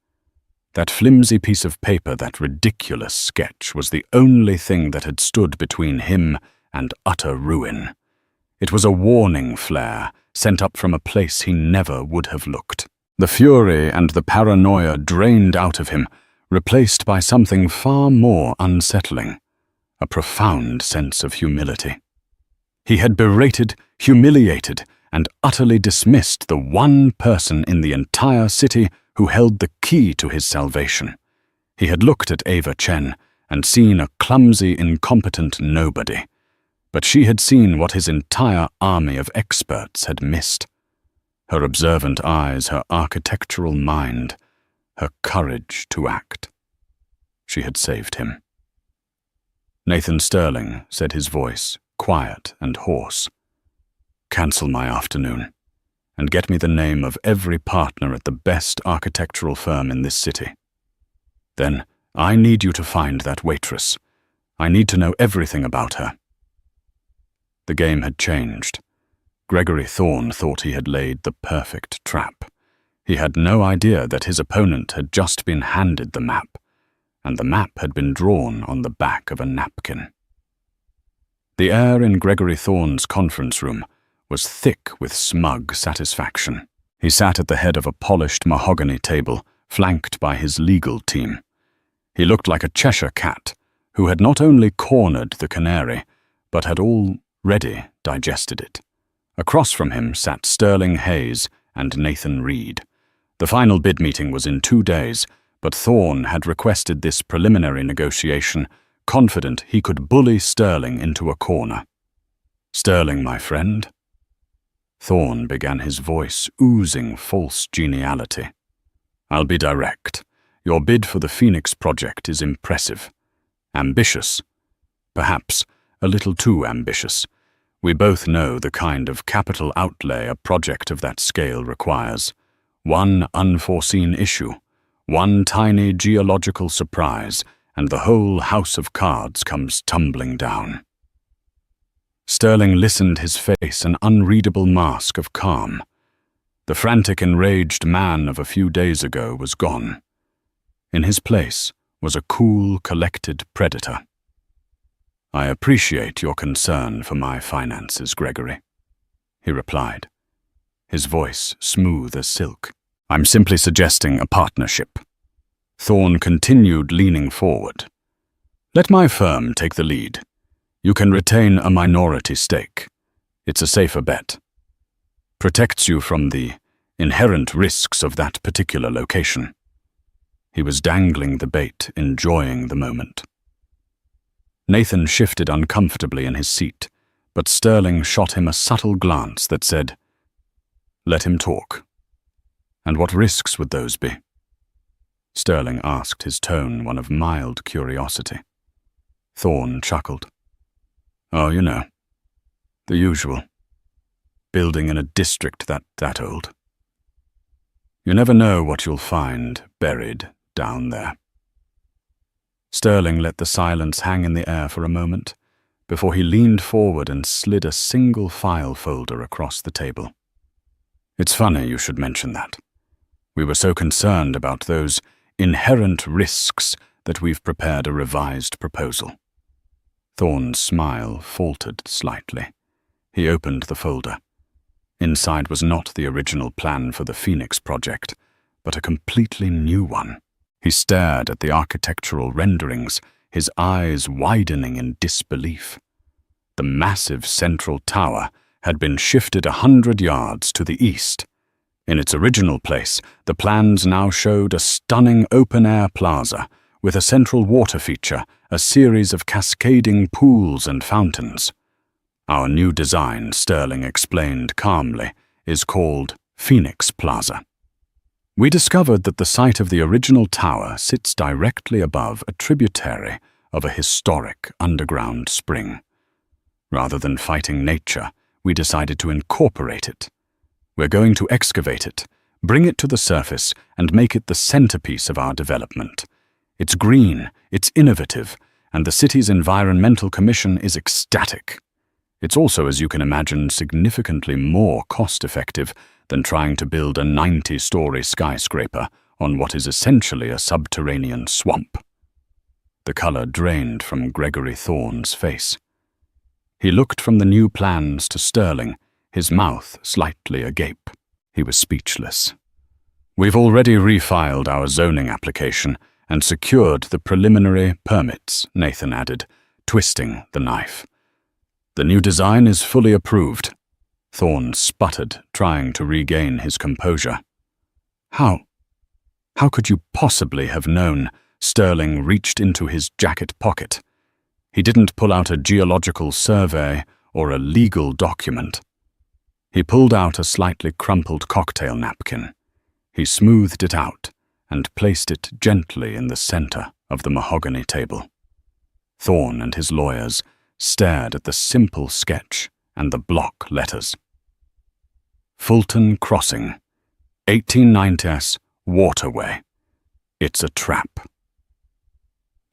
That flimsy piece of paper, that ridiculous sketch, was the only thing that had stood between him and utter ruin. It was a warning flare, sent up from a place he never would have looked. The fury and the paranoia drained out of him, replaced by something far more unsettling, a profound sense of humility. He had berated, humiliated, and utterly dismissed the one person in the entire city who held the key to his salvation. He had looked at Ava Chen and seen a clumsy, incompetent nobody. But she had seen what his entire army of experts had missed. Her observant eyes, her architectural mind, her courage to act. She had saved him. Nathan Sterling, said his voice, quiet and hoarse. Cancel my afternoon, and get me the name of every partner at the best architectural firm in this city. Then, I need you to find that waitress. I need to know everything about her. The game had changed. Gregory Thorne thought he had laid the perfect trap. He had no idea that his opponent had just been handed the map, and the map had been drawn on the back of a napkin. The air in Gregory Thorne's conference room was thick with smug satisfaction. He sat at the head of a polished mahogany table, flanked by his legal team. He looked like a Cheshire cat, who had not only cornered the canary, but had already digested it. Across from him sat Sterling Hayes and Nathan Reed. The final bid meeting was in 2 days, but Thorne had requested this preliminary negotiation, confident he could bully Sterling into a corner. "Sterling, my friend." Thorne began, his voice oozing false geniality. "I'll be direct. Your bid for the Phoenix project is impressive. Ambitious. Perhaps a little too ambitious. We both know the kind of capital outlay a project of that scale requires. One unforeseen issue, one tiny geological surprise, and the whole house of cards comes tumbling down." Sterling listened, his face an unreadable mask of calm. The frantic, enraged man of a few days ago was gone. In his place was a cool, collected predator. "I appreciate your concern for my finances, Gregory," he replied, his voice smooth as silk. I'm simply suggesting a partnership. Thorne continued, leaning forward. Let my firm take the lead. You can retain a minority stake. It's a safer bet. Protects you from the inherent risks of that particular location. He was dangling the bait, enjoying the moment. Nathan shifted uncomfortably in his seat, but Sterling shot him a subtle glance that said, "Let him talk." "And what risks would those be?" Sterling asked, his tone one of mild curiosity. Thorne chuckled. "Oh, you know, the usual. Building in a district that old. You never know what you'll find buried down there." Sterling let the silence hang in the air for a moment, before he leaned forward and slid a single file folder across the table. "It's funny you should mention that. We were so concerned about those inherent risks that we've prepared a revised proposal." Thorne's smile faltered slightly. He opened the folder. Inside was not the original plan for the Phoenix project, but a completely new one. He stared at the architectural renderings, his eyes widening in disbelief. The massive central tower had been shifted 100 yards to the east. In its original place, the plans now showed a stunning open-air plaza with a central water feature, a series of cascading pools and fountains. "Our new design," Sterling explained calmly, "is called Phoenix Plaza. We discovered that the site of the original tower sits directly above a tributary of a historic underground spring. Rather than fighting nature, we decided to incorporate it. We're going to excavate it, bring it to the surface, and make it the centerpiece of our development. It's green, it's innovative, and the city's environmental commission is ecstatic. It's also, as you can imagine, significantly more cost-effective than trying to build a 90-story skyscraper on what is essentially a subterranean swamp." The color drained from Gregory Thorne's face. He looked from the new plans to Sterling, his mouth slightly agape. He was speechless. "We've already refiled our zoning application and secured the preliminary permits," Nathan added, twisting the knife. "The new design is fully approved." Thorne sputtered, trying to regain his composure. How could you possibly have known?" Sterling reached into his jacket pocket. He didn't pull out a geological survey or a legal document. He pulled out a slightly crumpled cocktail napkin. He smoothed it out and placed it gently in the center of the mahogany table. Thorne and his lawyers stared at the simple sketch and the block letters. "Fulton Crossing, 1890s Waterway. It's a trap."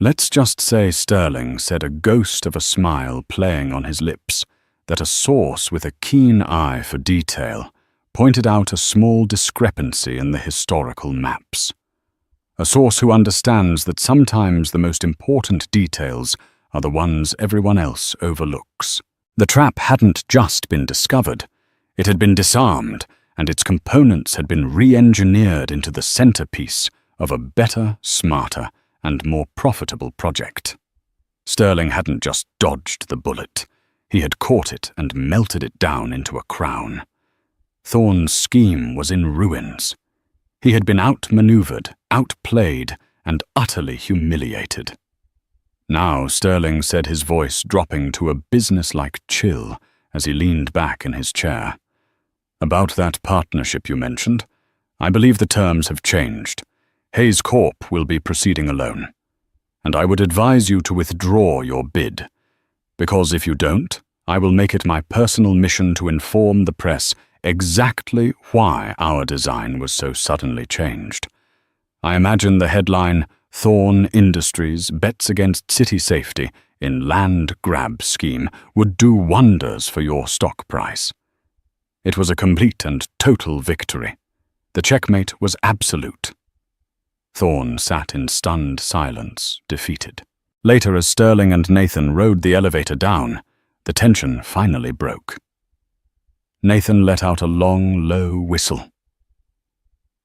Let's just say Sterling said, a ghost of a smile playing on his lips, that a source with a keen eye for detail pointed out a small discrepancy in the historical maps. A source who understands that sometimes the most important details are the ones everyone else overlooks. The trap hadn't just been discovered. It had been disarmed, and its components had been re-engineered into the centerpiece of a better, smarter, and more profitable project. Sterling hadn't just dodged the bullet. He had caught it and melted it down into a crown. Thorne's scheme was in ruins. He had been outmaneuvered, outplayed, and utterly humiliated. Now Sterling said, his voice dropping to a businesslike chill as he leaned back in his chair. "About that partnership you mentioned, I believe the terms have changed. Hayes Corp will be proceeding alone. And I would advise you to withdraw your bid, because if you don't, I will make it my personal mission to inform the press exactly why our design was so suddenly changed. I imagine the headline, 'Thorne Industries bets against city safety in land grab scheme,' would do wonders for your stock price. It was a complete and total victory. The checkmate was absolute." Thorne sat in stunned silence, defeated. Later, as Sterling and Nathan rode the elevator down, the tension finally broke. Nathan let out a long, low whistle.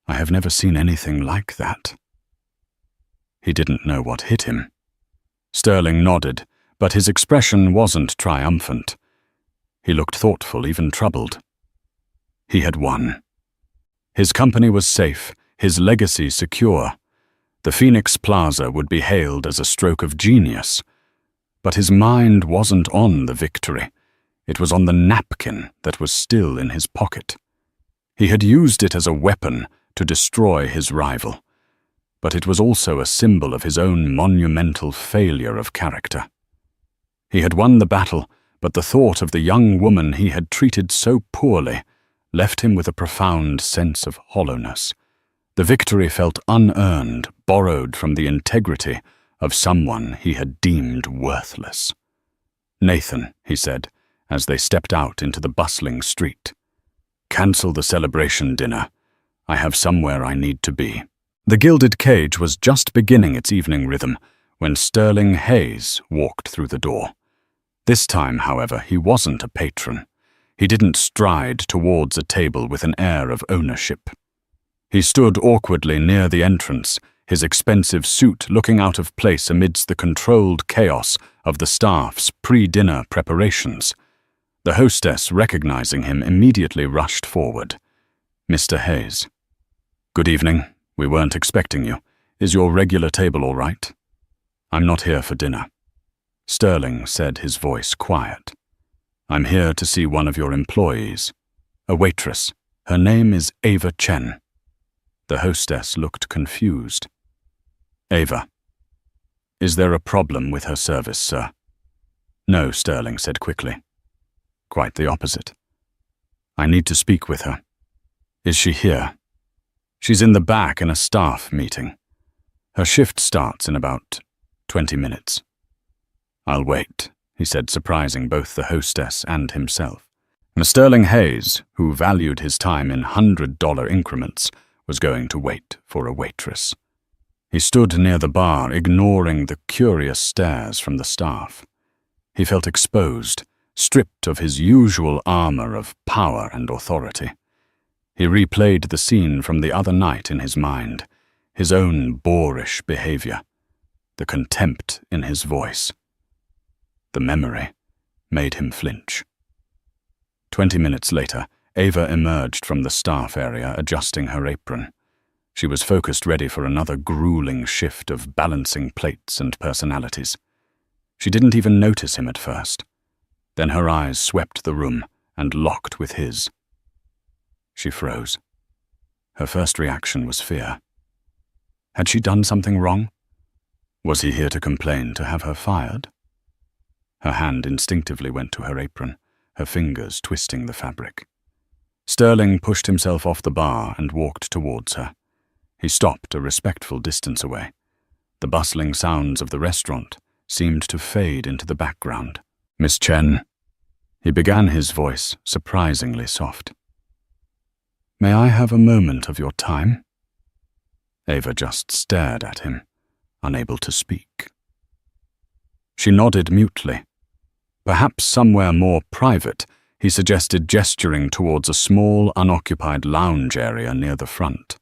I have never seen anything like that. He didn't know what hit him. Sterling nodded, but his expression wasn't triumphant. He looked thoughtful, even troubled. He had won. His company was safe, his legacy secure. The Phoenix Plaza would be hailed as a stroke of genius. But his mind wasn't on the victory. It was on the napkin that was still in his pocket. He had used it as a weapon to destroy his rival. But it was also a symbol of his own monumental failure of character. He had won the battle, but the thought of the young woman he had treated so poorly left him with a profound sense of hollowness. The victory felt unearned, borrowed from the integrity of someone he had deemed worthless. "Nathan," he said, as they stepped out into the bustling street. "Cancel the celebration dinner. I have somewhere I need to be." The Gilded Cage was just beginning its evening rhythm when Sterling Hayes walked through the door. This time, however, he wasn't a patron. He didn't stride towards a table with an air of ownership. He stood awkwardly near the entrance, his expensive suit looking out of place amidst the controlled chaos of the staff's pre-dinner preparations. The hostess, recognizing him, immediately rushed forward. "Mr. Hayes." "Good evening. We weren't expecting you. Is your regular table all right?" "I'm not here for dinner." Sterling said, his voice quiet. "I'm here to see one of your employees. A waitress. Her name is Ava Chen." The hostess looked confused. "Ava. Is there a problem with her service, sir?" "No," Sterling said quickly. "Quite the opposite. I need to speak with her." "Is she here?" "She's in the back in a staff meeting. Her shift starts in about 20 minutes. "I'll wait," he said, surprising both the hostess and himself. Sterling Hayes, who valued his time in $100 increments, was going to wait for a waitress. He stood near the bar, ignoring the curious stares from the staff. He felt exposed, stripped of his usual armor of power and authority. He replayed the scene from the other night in his mind, his own boorish behavior, the contempt in his voice. The memory made him flinch. 20 minutes later, Ava emerged from the staff area, adjusting her apron. She was focused, ready for another grueling shift of balancing plates and personalities. She didn't even notice him at first. Then her eyes swept the room and locked with his. She froze. Her first reaction was fear. Had she done something wrong? Was he here to complain, to have her fired? Her hand instinctively went to her apron, her fingers twisting the fabric. Sterling pushed himself off the bar and walked towards her. He stopped a respectful distance away. The bustling sounds of the restaurant seemed to fade into the background. "Miss Chen," he began, his voice surprisingly soft. "May I have a moment of your time?" Ava just stared at him, unable to speak. She nodded mutely. Perhaps somewhere more private, he suggested, gesturing towards a small, unoccupied lounge area near the front.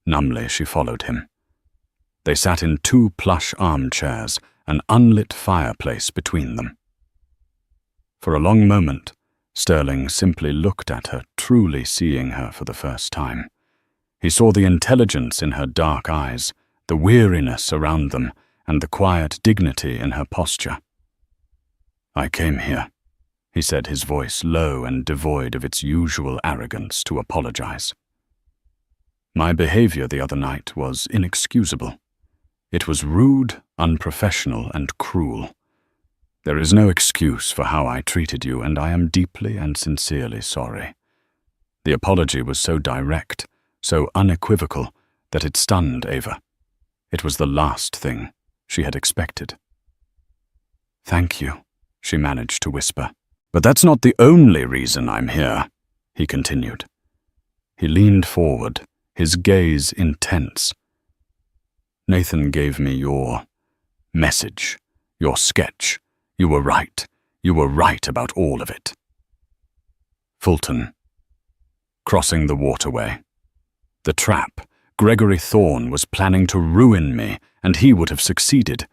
Numbly, she followed him. They sat in 2 plush armchairs, an unlit fireplace between them. For a long moment, Sterling simply looked at her, truly seeing her for the first time. He saw the intelligence in her dark eyes, the weariness around them, and the quiet dignity in her posture. "I came here," he said, his voice low and devoid of its usual arrogance, "to apologize. My behavior the other night was inexcusable. It was rude, unprofessional, and cruel. There is no excuse for how I treated you, and I am deeply and sincerely sorry." The apology was so direct, so unequivocal, that it stunned Ava. It was the last thing she had expected. "Thank you," she managed to whisper. "But that's not the only reason I'm here," he continued. He leaned forward, his gaze intense. "Nathan gave me your message, your sketch. You were right. You were right about all of it." Fulton. Crossing the waterway. The trap. Gregory Thorne was planning to ruin me, and he would have succeeded.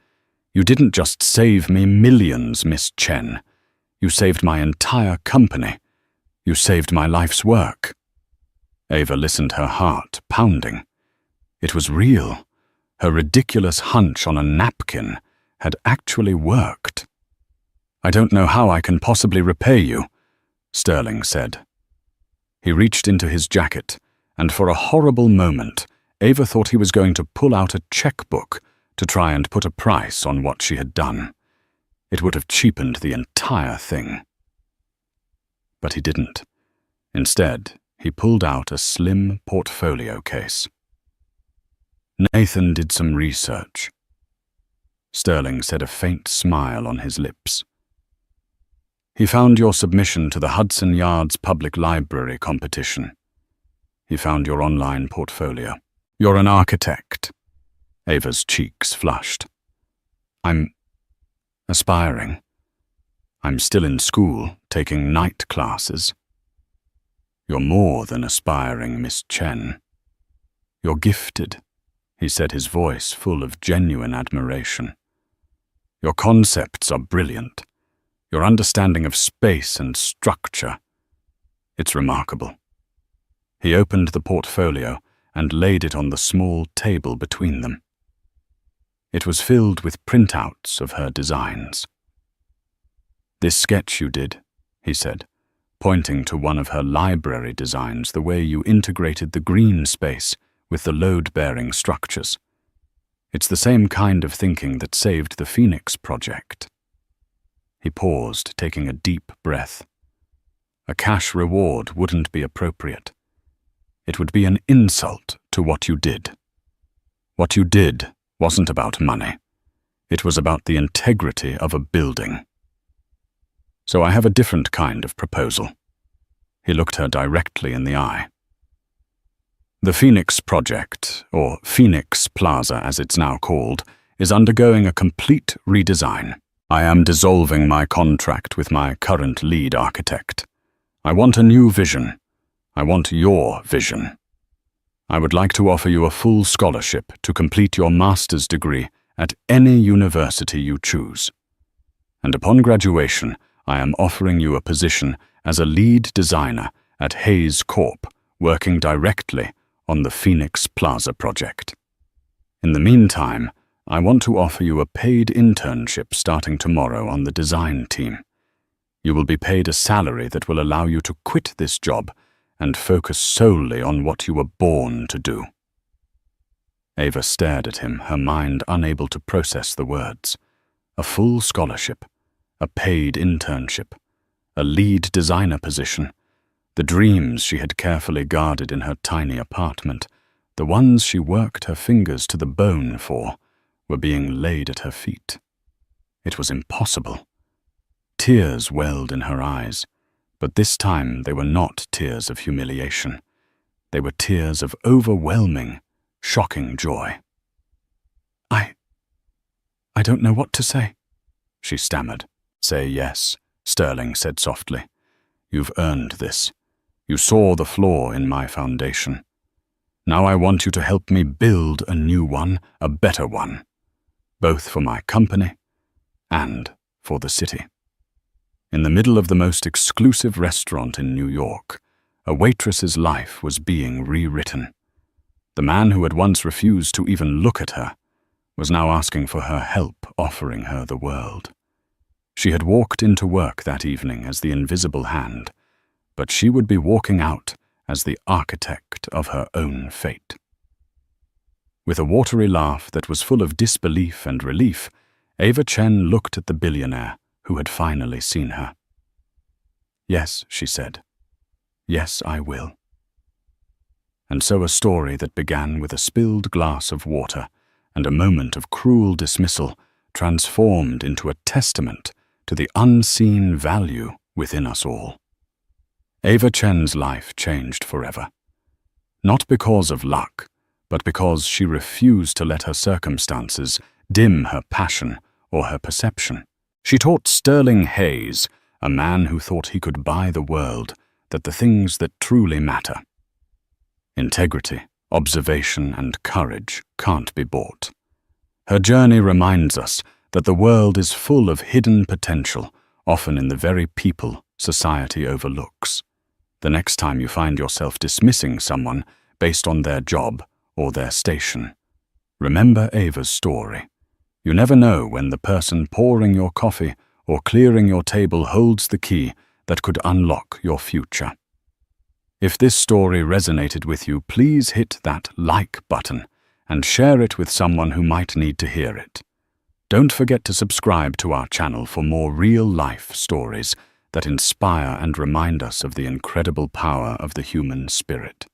You didn't just save me millions, Miss Chen. You saved my entire company. You saved my life's work. Ava listened, her heart pounding. It was real. Her ridiculous hunch on a napkin had actually worked. I don't know how I can possibly repay you, Sterling said. He reached into his jacket, and for a horrible moment, Ava thought he was going to pull out a checkbook to try and put a price on what she had done. It would have cheapened the entire thing. But he didn't. Instead, he pulled out a slim portfolio case. Nathan did some research. Sterling said, a faint smile on his lips. He found your submission to the Hudson Yards Public Library competition. He found your online portfolio. You're an architect. Ava's cheeks flushed. I'm aspiring. I'm still in school, taking night classes. You're more than aspiring, Miss Chen. You're gifted, he said, his voice full of genuine admiration. Your concepts are brilliant. Your understanding of space and structure. It's remarkable. He opened the portfolio and laid it on the small table between them. It was filled with printouts of her designs. This sketch you did, he said, pointing to one of her library designs, the way you integrated the green space with the load-bearing structures. It's the same kind of thinking that saved the Phoenix Project. He paused, taking a deep breath. A cash reward wouldn't be appropriate. It would be an insult to what you did. What you did wasn't about money. It was about the integrity of a building. So I have a different kind of proposal. He looked her directly in the eye. The Phoenix Project, or Phoenix Plaza as it's now called, is undergoing a complete redesign. I am dissolving my contract with my current lead architect. I want a new vision. I want your vision. I would like to offer you a full scholarship to complete your master's degree at any university you choose. And upon graduation, I am offering you a position as a lead designer at Hayes Corp, working directly on the Phoenix Plaza project. In the meantime, I want to offer you a paid internship starting tomorrow on the design team. You will be paid a salary that will allow you to quit this job and focus solely on what you were born to do. Ava stared at him, her mind unable to process the words. A full scholarship, a paid internship, a lead designer position, the dreams she had carefully guarded in her tiny apartment, the ones she worked her fingers to the bone for, were being laid at her feet. It was impossible. Tears welled in her eyes, but this time they were not tears of humiliation. They were tears of overwhelming, shocking joy. I don't know what to say, she stammered. Say yes, Sterling said softly. You've earned this. You saw the flaw in my foundation. Now I want you to help me build a new one, a better one, both for my company and for the city. In the middle of the most exclusive restaurant in New York, a waitress's life was being rewritten. The man who had once refused to even look at her was now asking for her help, offering her the world. She had walked into work that evening as the invisible hand, but she would be walking out as the architect of her own fate. With a watery laugh that was full of disbelief and relief, Ava Chen looked at the billionaire who had finally seen her. Yes, she said. Yes, I will. And so a story that began with a spilled glass of water and a moment of cruel dismissal transformed into a testament to the unseen value within us all. Ava Chen's life changed forever. Not because of luck, but because she refused to let her circumstances dim her passion or her perception. She taught Sterling Hayes, a man who thought he could buy the world, that the things that truly matter: integrity, Observation and courage can't be bought. Her journey reminds us that the world is full of hidden potential, often in the very people society overlooks. The next time you find yourself dismissing someone based on their job or their station, remember Ava's story. You never know when the person pouring your coffee or clearing your table holds the key that could unlock your future. If this story resonated with you, please hit that like button and share it with someone who might need to hear it. Don't forget to subscribe to our channel for more real-life stories that inspire and remind us of the incredible power of the human spirit.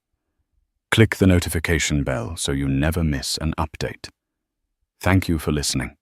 Click the notification bell so you never miss an update. Thank you for listening.